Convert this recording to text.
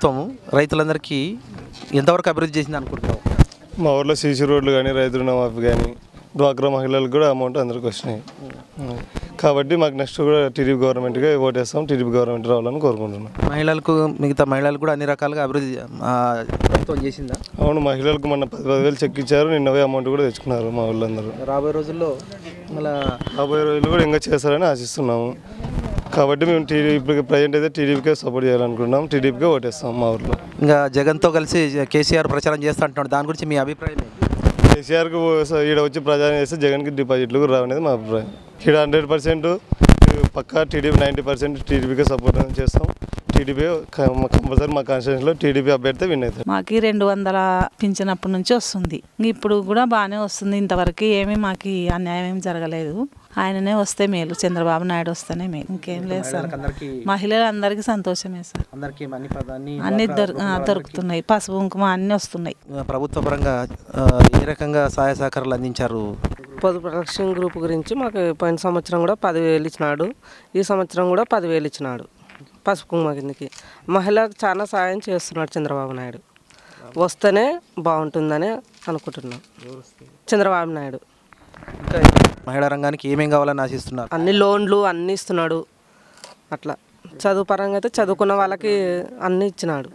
ప్రభుత్వం రైతులందరికీ ఎంతవరకు అభివృద్ధి చేసింది అనుకుంటున్నావు? మా ఊర్లో సీసీ రోడ్లు కానీ రైతు రుణమాఫీ కానీ డ్వాక్రా మహిళలకు కూడా అమౌంట్ అందరికి వచ్చినాయి. కాబట్టి మాకు నెక్స్ట్ కూడా టీడీపీ గవర్నమెంట్గా ఓటేస్తాం. టీడీపీ గవర్నమెంట్ రావాలని కోరుకుంటున్నాం. మహిళలకు మిగతా మహిళలకు కూడా అన్ని రకాలుగా అభివృద్ధి ప్రభుత్వం చేసిందా? అవును, మహిళలకు మొన్న 10,000 చెక్ ఇచ్చారు. నిన్నవే అమౌంట్ కూడా తెచ్చుకున్నారు మా వాళ్ళందరూ. రాబోయే రోజుల్లో మళ్ళీ రాబోయే రోజులు కూడా ఇంకా చేస్తారని ఆశిస్తున్నాము. కాబట్టి మేము టీడీపీకి ప్రజెంట్ అయితే టీడీపీకే సపోర్ట్ చేయాలనుకుంటున్నాం. టీడీపీకే ఓటేస్తాం మా ఊర్లో. ఇంకా జగన్తో కలిసి కేసీఆర్ ప్రచారం చేస్తా అంటున్నాడు, దాని గురించి మీ అభిప్రాయం ఏంటి? కేసీఆర్కు ఈడ వచ్చి ప్రచారం చేస్తే జగన్కి డిపాజిట్లు కూడా రావనేది మా అభిప్రాయం. ఈడ 100% పక్కా టీడీపీ 90% టీడీపీకే సపోర్ట్ చేస్తాం. టీడీపీ కంపల్సరీ మా కాన్స్టిట్యూన్సీలో టీడీపీ అభ్యర్థి విన్ అవుతారు. మాకు 200 పింఛనప్పటి నుంచి వస్తుంది. ఇప్పుడు కూడా బాగానే వస్తుంది. ఇంతవరకు ఏమీ మాకు అన్యాయం ఏమి జరగలేదు. ఆయననే వస్తే మేలు, చంద్రబాబు నాయుడు వస్తేనే మేలు, ఇంకేం లేదు సార్. మహిళలందరికీ సంతోషమే సార్. అన్ని దొరుకుతున్నాయి, పసుపు కుంకుమ అన్నీ వస్తున్నాయి. ప్రభుత్వ పరంగా ఏ రకంగా సహాయ సహకారాలు అందించారు? పొదుపు ప్రొటెక్షన్ గ్రూప్ గురించి మాకు పోయిన సంవత్సరం కూడా 10,000 ఇచ్చినాడు. ఈ సంవత్సరం కూడా 10,000 ఇచ్చినాడు. పసుపు కుంకుమ కిందకి మహిళలకు చాలా సాయం చేస్తున్నాడు చంద్రబాబు నాయుడు. వస్తేనే బాగుంటుందని అనుకుంటున్నాం. చంద్రబాబు నాయుడు మహిళా రంగానికి ఏమేం కావాలని ఆశిస్తున్నారు? అన్ని లోన్లు అన్నీ ఇస్తున్నాడు. అట్లా చదువు పరంగా అయితే చదువుకున్న వాళ్ళకి అన్నీ ఇచ్చినాడు.